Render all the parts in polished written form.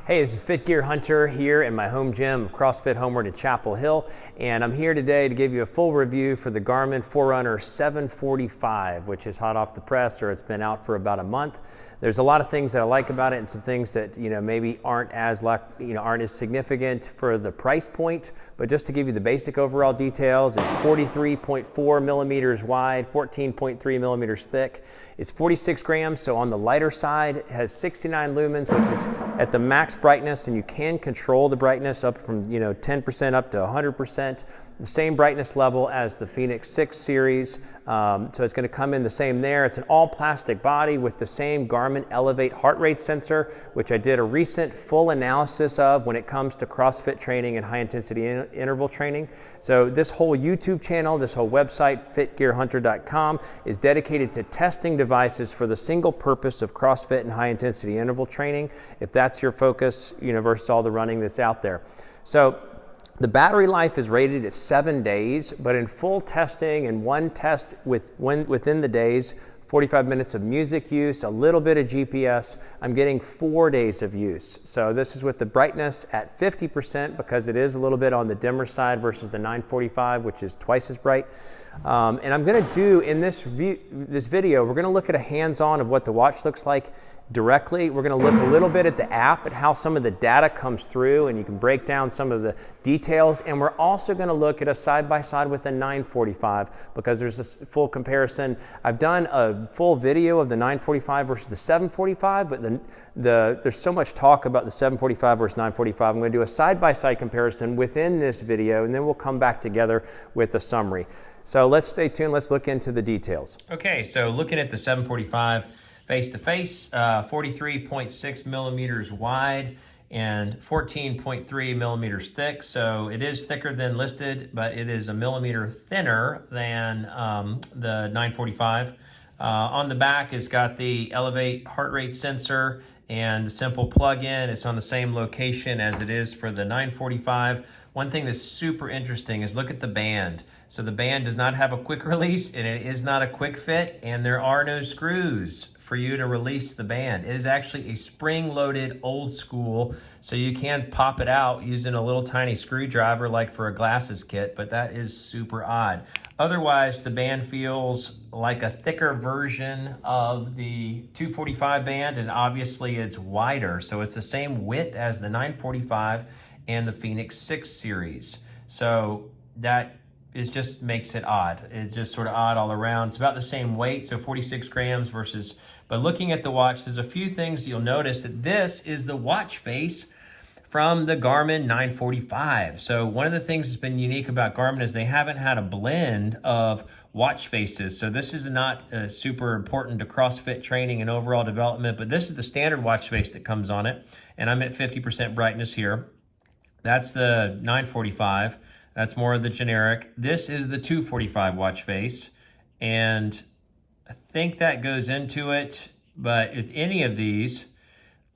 Hey, this is Fit Gear Hunter here in my home gym of CrossFit Homeward in Chapel Hill, and I'm here today to give you a full review for the Garmin Forerunner 745, which is hot off the press, or it's been out for about a month. There's a lot of things that I like about it, and some things that maybe aren't as significant for the price point. But just to give you the basic overall details, it's 43.4 millimeters wide, 14.3 millimeters thick. It's 46 grams, so on the lighter side. It has 69 lumens, which is at the max brightness, and you can control the brightness up from 10% up to 100%. The same brightness level as the Fenix 6 series, so it's going to come in the same there. It's an all plastic body with the same Garmin Elevate heart rate sensor, which I did a recent full analysis of when it comes to CrossFit training and high intensity interval training. So this whole YouTube channel, this whole website, fitgearhunter.com, is dedicated to testing devices for the single purpose of CrossFit and high intensity interval training, if that's your focus, versus all the running that's out there. So the battery life is rated at 7 days, but in full testing and one test within the days, 45 minutes of music use, a little bit of GPS, I'm getting 4 days of use. So this is with the brightness at 50%, because it is a little bit on the dimmer side versus the 945, which is twice as bright. And I'm going to do in this video, we're going to look at a hands-on of what the watch looks like directly. We're going to look a little bit at the app, at how some of the data comes through, and you can break down some of the details. And we're also going to look at a side-by-side with the 945, because there's a full comparison. I've done a full video of the 945 versus the 745, but there's so much talk about the 745 versus 945. I'm going to do a side-by-side comparison within this video, and then we'll come back together with a summary. So let's stay tuned. Let's look into the details. Okay, so looking at the 745 face-to-face, 43.6 millimeters wide and 14.3 millimeters thick. So it is thicker than listed, but it is a millimeter thinner than the 945. On the back, it's got the Elevate heart rate sensor and the simple plug-in. It's on the same location as it is for the 945. One thing that's super interesting is look at the band. So the band does not have a quick release, and it is not a quick fit, and there are no screws for you to release the band. It is actually a spring-loaded old school, so you can pop it out using a little tiny screwdriver like for a glasses kit, but that is super odd. Otherwise, the band feels like a thicker version of the 245 band, and obviously it's wider, so it's the same width as the 945 and the Fenix 6 series. So that just makes it odd. It's just sort of odd all around. It's about the same weight, so 46 grams versus, but looking at the watch, there's a few things you'll notice that this is the watch face from the Garmin 945. So one of the things that's been unique about Garmin is they haven't had a blend of watch faces. So this is not super important to CrossFit training and overall development, but this is the standard watch face that comes on it. And I'm at 50% brightness here. That's the 945. That's more of the generic. This is the 245 watch face, and I think that goes into it. But with any of these,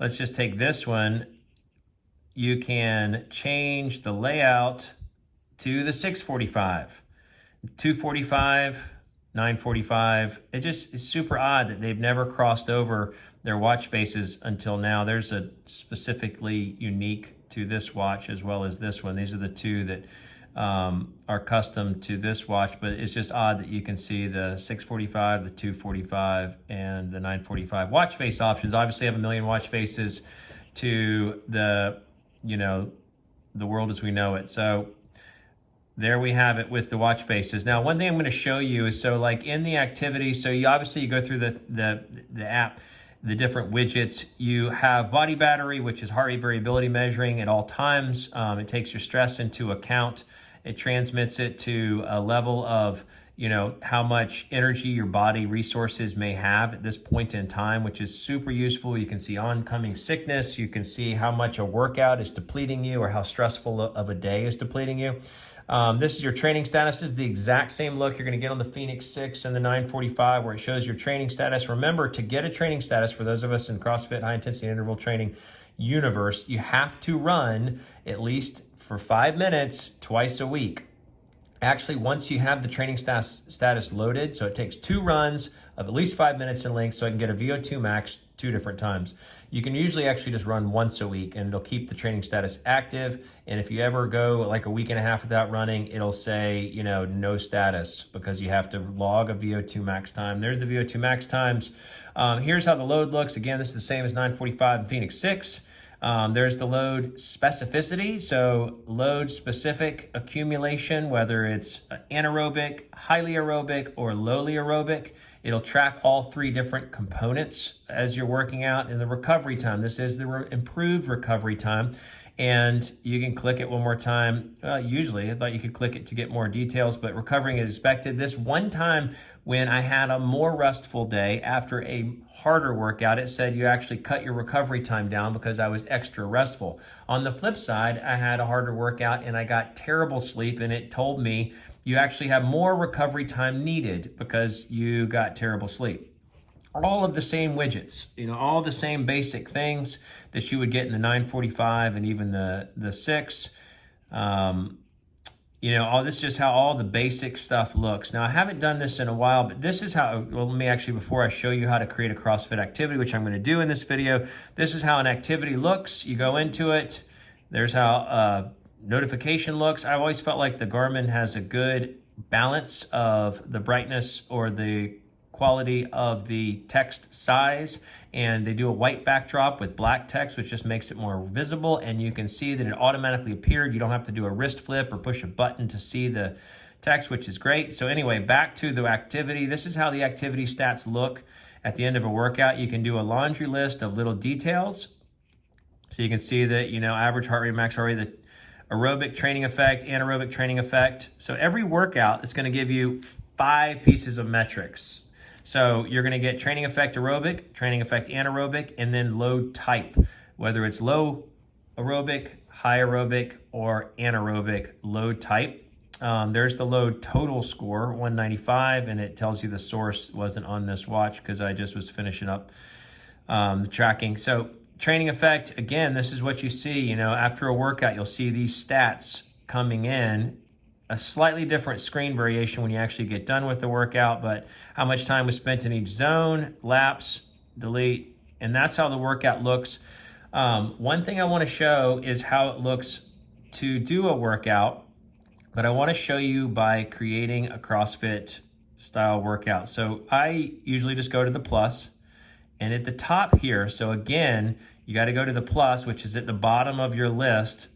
let's just take this one, you can change the layout to the 645, 245, 945. It just is super odd that they've never crossed over their watch faces until now. There's a specifically unique to this watch as well as this one. These are the two that are custom to this watch, but it's just odd that you can see the 645, the 245, and the 945 watch face options. Obviously, I have a million watch faces to the world as we know it. So there we have it with the watch faces. Now, one thing I'm going to show you is, so like in the activity, so you obviously go through the app, the different widgets. You have body battery, which is heart rate variability measuring at all times. It takes your stress into account. It transmits it to a level of, how much energy your body resources may have at this point in time, which is super useful. You can see oncoming sickness. You can see how much a workout is depleting you or how stressful of a day is depleting you. This is your training status. This is the exact same look you're going to get on the Fenix 6 and the 945, where it shows your training status. Remember, to get a training status, for those of us in CrossFit high intensity interval training universe, you have to run at least for 5 minutes twice a week. Actually, once you have the training status loaded, so it takes 2 runs of at least 5 minutes in length, so I can get a VO2 max 2 different times. You can usually actually just run once a week and it'll keep the training status active. And if you ever go like a week and a half without running, it'll say, you know, no status, because you have to log a VO2 max time. There's the VO2 max times. Here's how the load looks. Again, this is the same as 945 and Phoenix 6. There's the load specificity, so load specific accumulation, whether it's anaerobic, highly aerobic, or lowly aerobic. It'll track all three different components as you're working out. In the recovery time, this is the improved recovery time, and you can click it one more time. Usually, I thought you could click it to get more details, but recovering as expected. This one time when I had a more restful day after a harder workout, it said you actually cut your recovery time down because I was extra restful. On the flip side, I had a harder workout and I got terrible sleep, and it told me you actually have more recovery time needed because you got terrible sleep. All of the same widgets, you know, all the same basic things that you would get in the 945 and even the 6. You know, this is just how all the basic stuff looks. Now, I haven't done this in a while, but this is how, well, let me actually, before I show you how to create a CrossFit activity, which I'm going to do in this video, this is how an activity looks. You go into it. There's how notification looks. I've always felt like the Garmin has a good balance of the brightness or the quality of the text size, and they do a white backdrop with black text, which just makes it more visible, and you can see that it automatically appeared. You don't have to do a wrist flip or push a button to see the text, which is great. So anyway, back to the activity. This is how the activity stats look at the end of a workout. You can do a laundry list of little details. So you can see that, you know, average heart rate, max heart rate, the aerobic training effect, anaerobic training effect. So every workout is going to give you 5 pieces of metrics. So you're going to get training effect aerobic, training effect anaerobic, and then load type, whether it's low aerobic, high aerobic, or anaerobic load type. There's the load total score, 195, and it tells you the source wasn't on this watch because I just was finishing up the tracking. So training effect, again, this is what you see. You know, after a workout, you'll see these stats coming in. A slightly different screen variation when you actually get done with the workout, but how much time was spent in each zone, laps, delete, and that's how the workout looks. One thing I want to show is how it looks to do a workout, but I want to show you by creating a CrossFit style workout. So I usually just go to the plus, and at the top here, so again, you got to go to the plus, which is at the bottom of your list,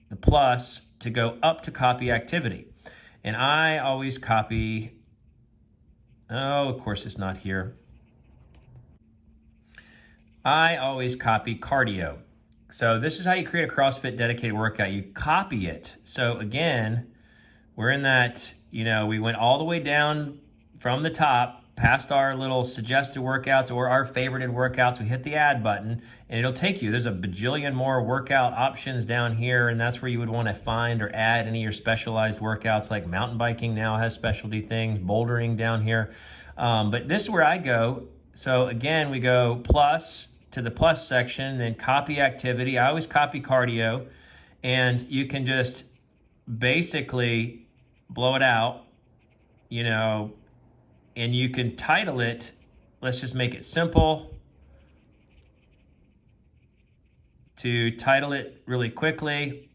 the plus, to go up to copy activity. And I always copy, oh, of course it's not here. I always copy cardio. So this is how you create a CrossFit dedicated workout. You copy it. So again, we're in that, you know, we went all the way down from the top, past our little suggested workouts or our favorited workouts. We hit the add button and it'll take you. There's a bajillion more workout options down here, and that's where you would want to find or add any of your specialized workouts, like mountain biking now has specialty things, bouldering down here. But this is where I go. So again, we go plus to the plus section, then copy activity. I always copy cardio, and you can just basically blow it out, you know, and you can title it, let's just make it simple, to title it really quickly.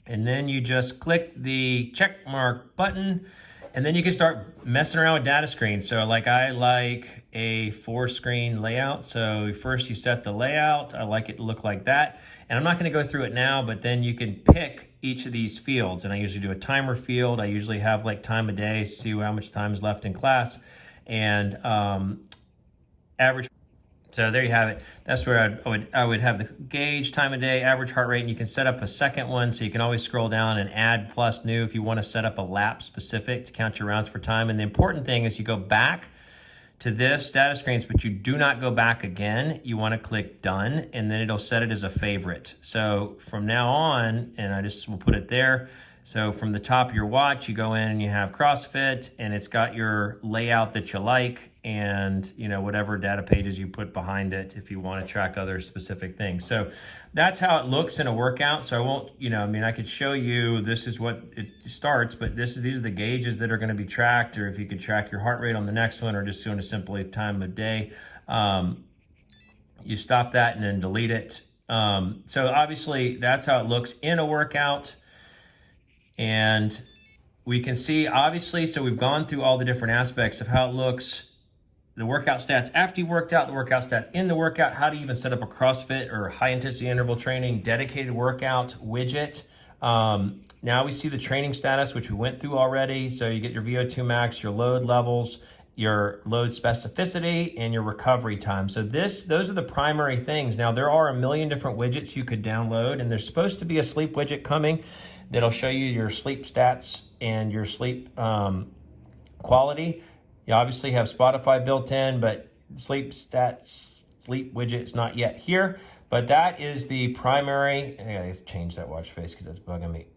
And then you just click the check mark button, and then you can start messing around with data screens. So like I like a 4-screen layout. So first you set the layout. I like it to look like that. And I'm not going to go through it now, but then you can pick each of these fields. And I usually do a timer field. I usually have like time of day, see how much time is left in class, and average. So there you have it. That's where I would have the gauge, time of day, average heart rate, and you can set up a second one, so you can always scroll down and add plus new if you want to set up a lap specific to count your rounds for time. And the important thing is you go back to this data screens, but you do not go back again. You want to click done, and then it'll set it as a favorite. So from now on, and I just will put it there. So from the top of your watch, you go in and you have CrossFit, and it's got your layout that you like. and whatever data pages you put behind it if you want to track other specific things. So that's how it looks in a workout. So I won't, I could show you, this is what it starts, but these are the gauges that are going to be tracked, or if you could track your heart rate on the next one, or just doing a simply time of day. You stop that and then delete it. So obviously that's how it looks in a workout. And we can see, obviously, so we've gone through all the different aspects of how it looks, the workout stats after you worked out, the workout stats in the workout, how to even set up a CrossFit or high intensity interval training dedicated workout widget. Now we see the training status, which we went through already. So you get your VO2 max, your load levels, your load specificity, and your recovery time. So those are the primary things. Now there are a million different widgets you could download, and there's supposed to be a sleep widget coming that'll show you your sleep stats and your sleep quality. You obviously have Spotify built in, but sleep stats, sleep widget is not yet here. But that is the primary. I gotta change that watch face because that's bugging me.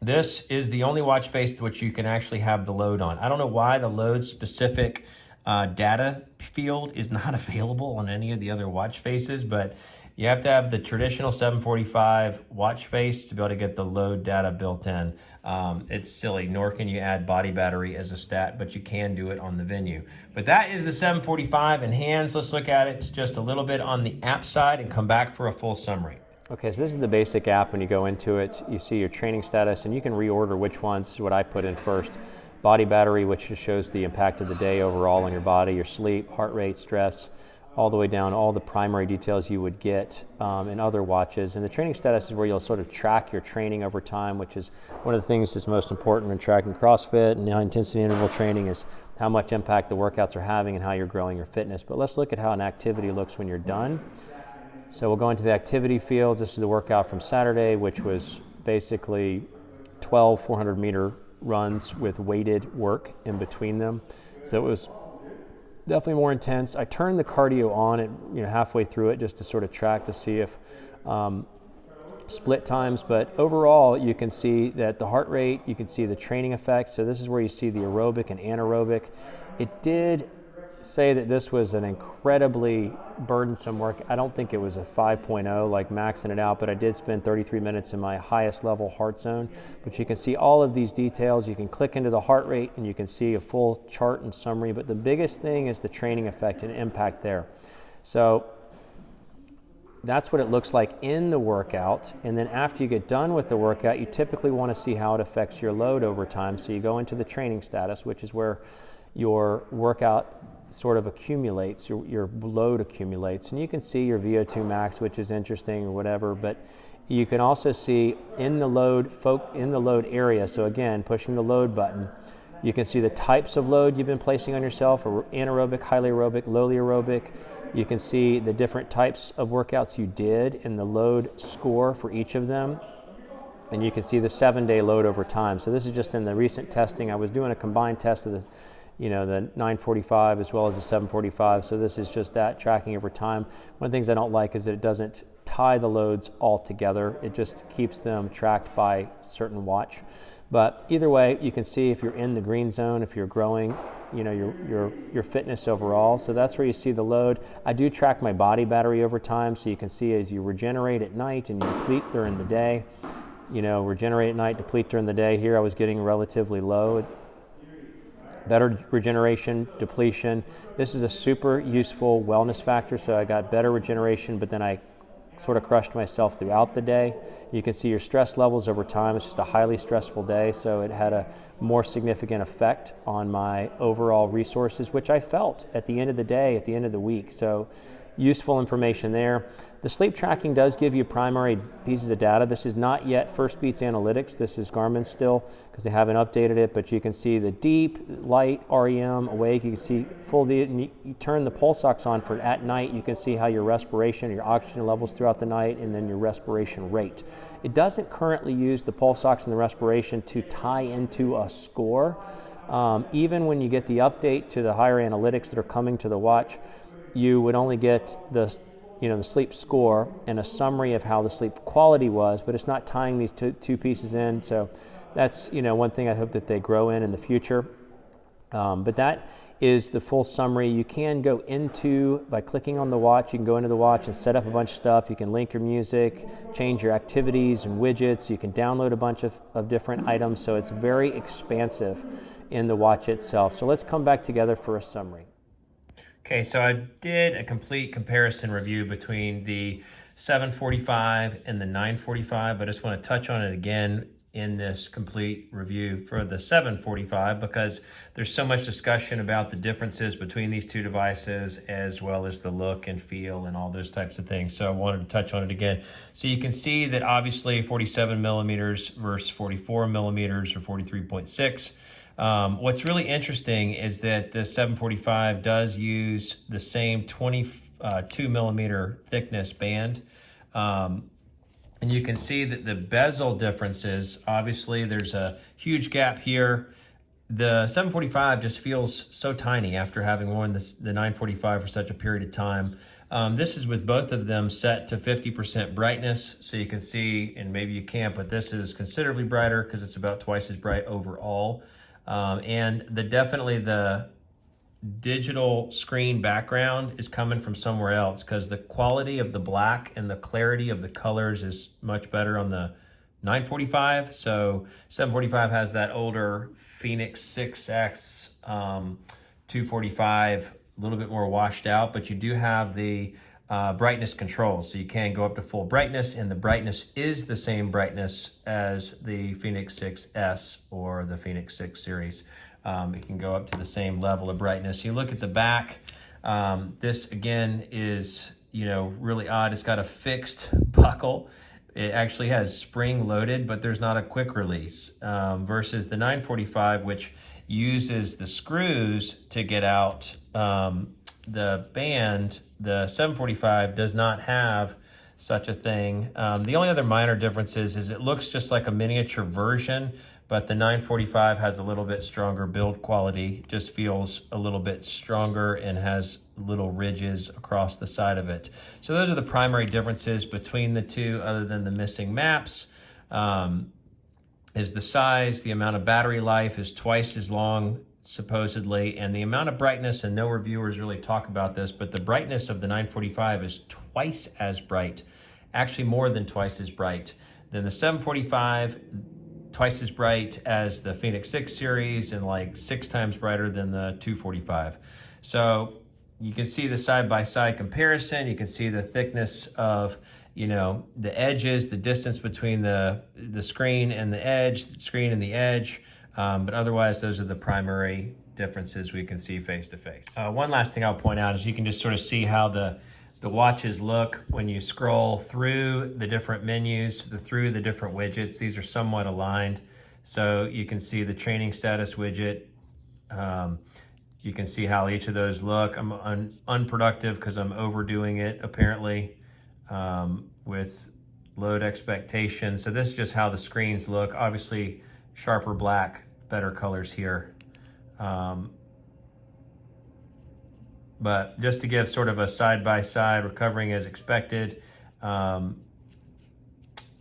This is the only watch face to which you can actually have the load on. I don't know why the load specific data field is not available on any of the other watch faces, but you have to have the traditional 745 watch face to be able to get the load data built in. It's silly, nor can you add body battery as a stat, but you can do it on the Venue. But that is the 745 in hands. Let's look at it just a little bit on the app side and come back for a full summary. Okay, so this is the basic app. When you go into it, you see your training status, and you can reorder which ones. This is what I put in first. Body battery, which just shows the impact of the day overall on your body, your sleep, heart rate, stress, all the way down, all the primary details you would get in other watches. And the training status is where you'll sort of track your training over time, which is one of the things that's most important when tracking CrossFit and high intensity interval training, is how much impact the workouts are having and how you're growing your fitness. But let's look at how an activity looks when you're done. So we'll go into the activity fields. This is the workout from Saturday, which was basically 12 400-meter runs with weighted work in between them. So it was definitely more intense. I turned the cardio on at halfway through it just to sort of track to see if split times. But overall, you can see that the heart rate, you can see the training effect. So this is where you see the aerobic and anaerobic. It did say that this was an incredibly burdensome work. I don't think it was a 5.0 like maxing it out, but I did spend 33 minutes in my highest level heart zone. But you can see all of these details. You can click into the heart rate and you can see a full chart and summary, but the biggest thing is the training effect and impact there. So that's what it looks like in the workout. And then after you get done with the workout, you typically want to see how it affects your load over time. So you go into the training status, which is where your workout sort of accumulates, your load accumulates, and you can see your VO2 max, which is interesting or whatever, but you can also see in the load area. So again, pushing the load button, you can see the types of load you've been placing on yourself, or anaerobic, highly aerobic, lowly aerobic. You can see the different types of workouts you did and the load score for each of them. And you can see the 7-day load over time. So this is just in the recent testing. I was doing a combined test of the 945 as well as the 745. So this is just that tracking over time. One of the things I don't like is that it doesn't tie the loads all together. It just keeps them tracked by certain watch. But either way, you can see if you're in the green zone, if you're growing, your fitness overall. So that's where you see the load. I do track my body battery over time, so you can see as you regenerate at night and you deplete during the day. Regenerate at night, deplete during the day. Here I was getting relatively low. Better regeneration, depletion. This is a super useful wellness factor. So I got better regeneration, but then I sort of crushed myself throughout the day. You can see your stress levels over time. It's just a highly stressful day, so it had a more significant effect on my overall resources, which I felt at the end of the day, at the end of the week. So useful information there. The sleep tracking does give you primary pieces of data. This is not yet First Beats Analytics. This is Garmin still, because they haven't updated it, but you can see the deep, light, REM, awake. You can see you turn the pulse ox on for at night. You can see how your respiration, your oxygen levels throughout the night, and then your respiration rate. It doesn't currently use the pulse ox and the respiration to tie into a score. Even when you get the update to the higher analytics that are coming to the watch, you would only get the sleep score and a summary of how the sleep quality was, but it's not tying these two pieces in. So that's one thing I hope that they grow in the future. But that is the full summary. You can go into, by clicking on the watch, you can go into the watch and set up a bunch of stuff. You can link your music, change your activities and widgets. You can download a bunch of different items. So it's very expansive in the watch itself. So let's come back together for a summary. Okay, so I did a complete comparison review between the 745 and the 945, but I just want to touch on it again in this complete review for the 745 because there's so much discussion about the differences between these two devices as well as the look and feel and all those types of things. So I wanted to touch on it again. So you can see that obviously 47 millimeters versus 44 millimeters or 43.6. What's really interesting is that the 745 does use the same 22 millimeter thickness band. And you can see that the bezel differences, obviously there's a huge gap here. The 745 just feels so tiny after having worn the 945 for such a period of time. This is with both of them set to 50% brightness. So you can see, and maybe you can't, but this is considerably brighter because it's about twice as bright overall. And definitely the digital screen background is coming from somewhere else because the quality of the black and the clarity of the colors is much better on the 945. So 745 has that older Phoenix 6X 245, a little bit more washed out, but you do have the brightness control. So you can go up to full brightness, and the brightness is the same brightness as the Phoenix 6S or the Phoenix 6 series. It can go up to the same level of brightness. You look at the back, this again is, really odd. It's got a fixed buckle. It actually has spring loaded, but there's not a quick release versus the 945, which uses the screws to get out the band. The 745 does not have such a thing. The only other minor differences is it looks just like a miniature version, but the 945 has a little bit stronger build quality, just feels a little bit stronger and has little ridges across the side of it. So those are the primary differences between the two, other than the missing maps. Is the size, the amount of battery life is twice as long, supposedly, and the amount of brightness, and no reviewers really talk about this, but the brightness of the 945 is twice as bright, actually more than twice as bright than the 745, twice as bright as the Phoenix 6 series, and like 6 times brighter than the 245. So you can see the side-by-side comparison. You can see the thickness of, the edges, the distance between the screen and the edge, the screen and the edge. But otherwise, those are the primary differences we can see face to face. One last thing I'll point out is you can just sort of see how the watches look when you scroll through the different menus, through the different widgets. These are somewhat aligned. So you can see the training status widget. You can see how each of those look. I'm unproductive because I'm overdoing it apparently with load expectation. So this is just how the screens look. Obviously sharper black, better colors here. But just to give sort of a side-by-side, recovering as expected.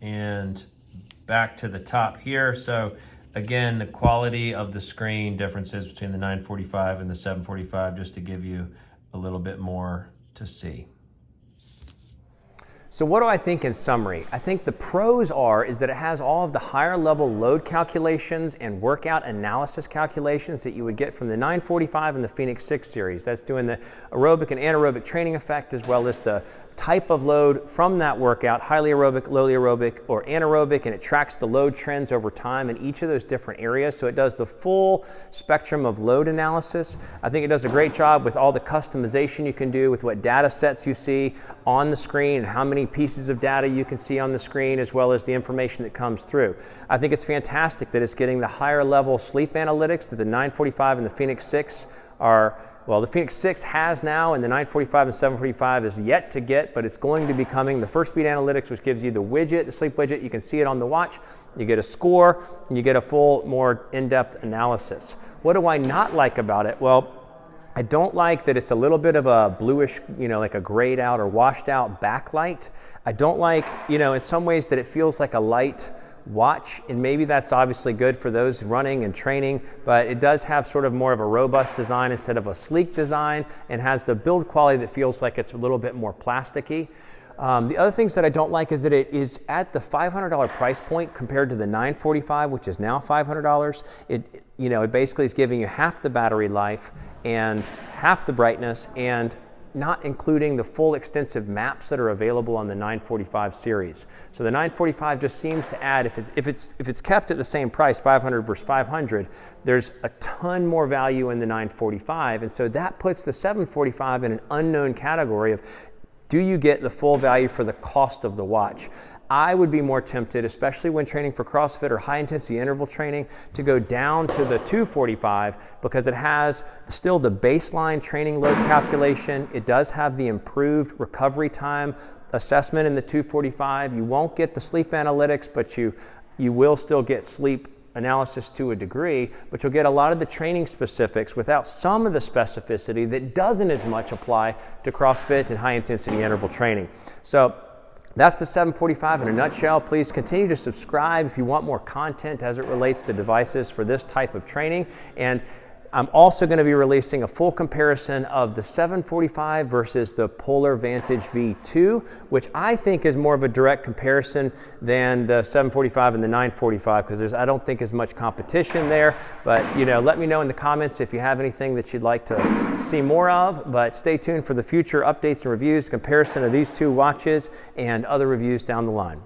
And back to the top here. So again, the quality of the screen differences between the 945 and the 745, just to give you a little bit more to see. So what do I think in summary? I think the pros is that it has all of the higher level load calculations and workout analysis calculations that you would get from the 945 and the Phoenix 6 series. That's doing the aerobic and anaerobic training effect, as well as the type of load from that workout, highly aerobic, lowly aerobic, or anaerobic, and it tracks the load trends over time in each of those different areas. So it does the full spectrum of load analysis. I think it does a great job with all the customization you can do with what data sets you see on the screen and how many pieces of data you can see on the screen, as well as the information that comes through. I think it's fantastic that it's getting the higher level sleep analytics that the 945 and the Phoenix 6 are. Well, the Phoenix 6 has now, and the 945 and 745 is yet to get, but it's going to be coming. The First Beat Analytics, which gives you the widget, the sleep widget. You can see it on the watch. You get a score, and you get a full, more in-depth analysis. What do I not like about it? Well, I don't like that it's a little bit of a bluish, like a grayed out or washed out backlight. I don't like, in some ways that it feels like a light watch, and maybe that's obviously good for those running and training, but it does have sort of more of a robust design instead of a sleek design, and has the build quality that feels like it's a little bit more plasticky. The other things that I don't like is that it is at the $500 price point compared to the $945, which is now $500. It basically is giving you half the battery life and half the brightness, and not including the full extensive maps that are available on the 945 series. So the 945 just seems to add, if it's kept at the same price, 500 versus 500, there's a ton more value in the 945, and so that puts the 745 in an unknown category of, do you get the full value for the cost of the watch? I would be more tempted, especially when training for CrossFit or high intensity interval training, to go down to the 245 because it has still the baseline training load calculation. It does have the improved recovery time assessment in the 245. You won't get the sleep analytics, but you will still get sleep analysis to a degree, but you'll get a lot of the training specifics without some of the specificity that doesn't as much apply to CrossFit and high intensity interval training. So that's the 745 in a nutshell. Please continue to subscribe if you want more content as it relates to devices for this type of training. And I'm also going to be releasing a full comparison of the 745 versus the Polar Vantage V2, which I think is more of a direct comparison than the 745 and the 945, because I don't think as much competition there. But let me know in the comments if you have anything that you'd like to see more of. But stay tuned for the future updates and reviews, comparison of these two watches, and other reviews down the line.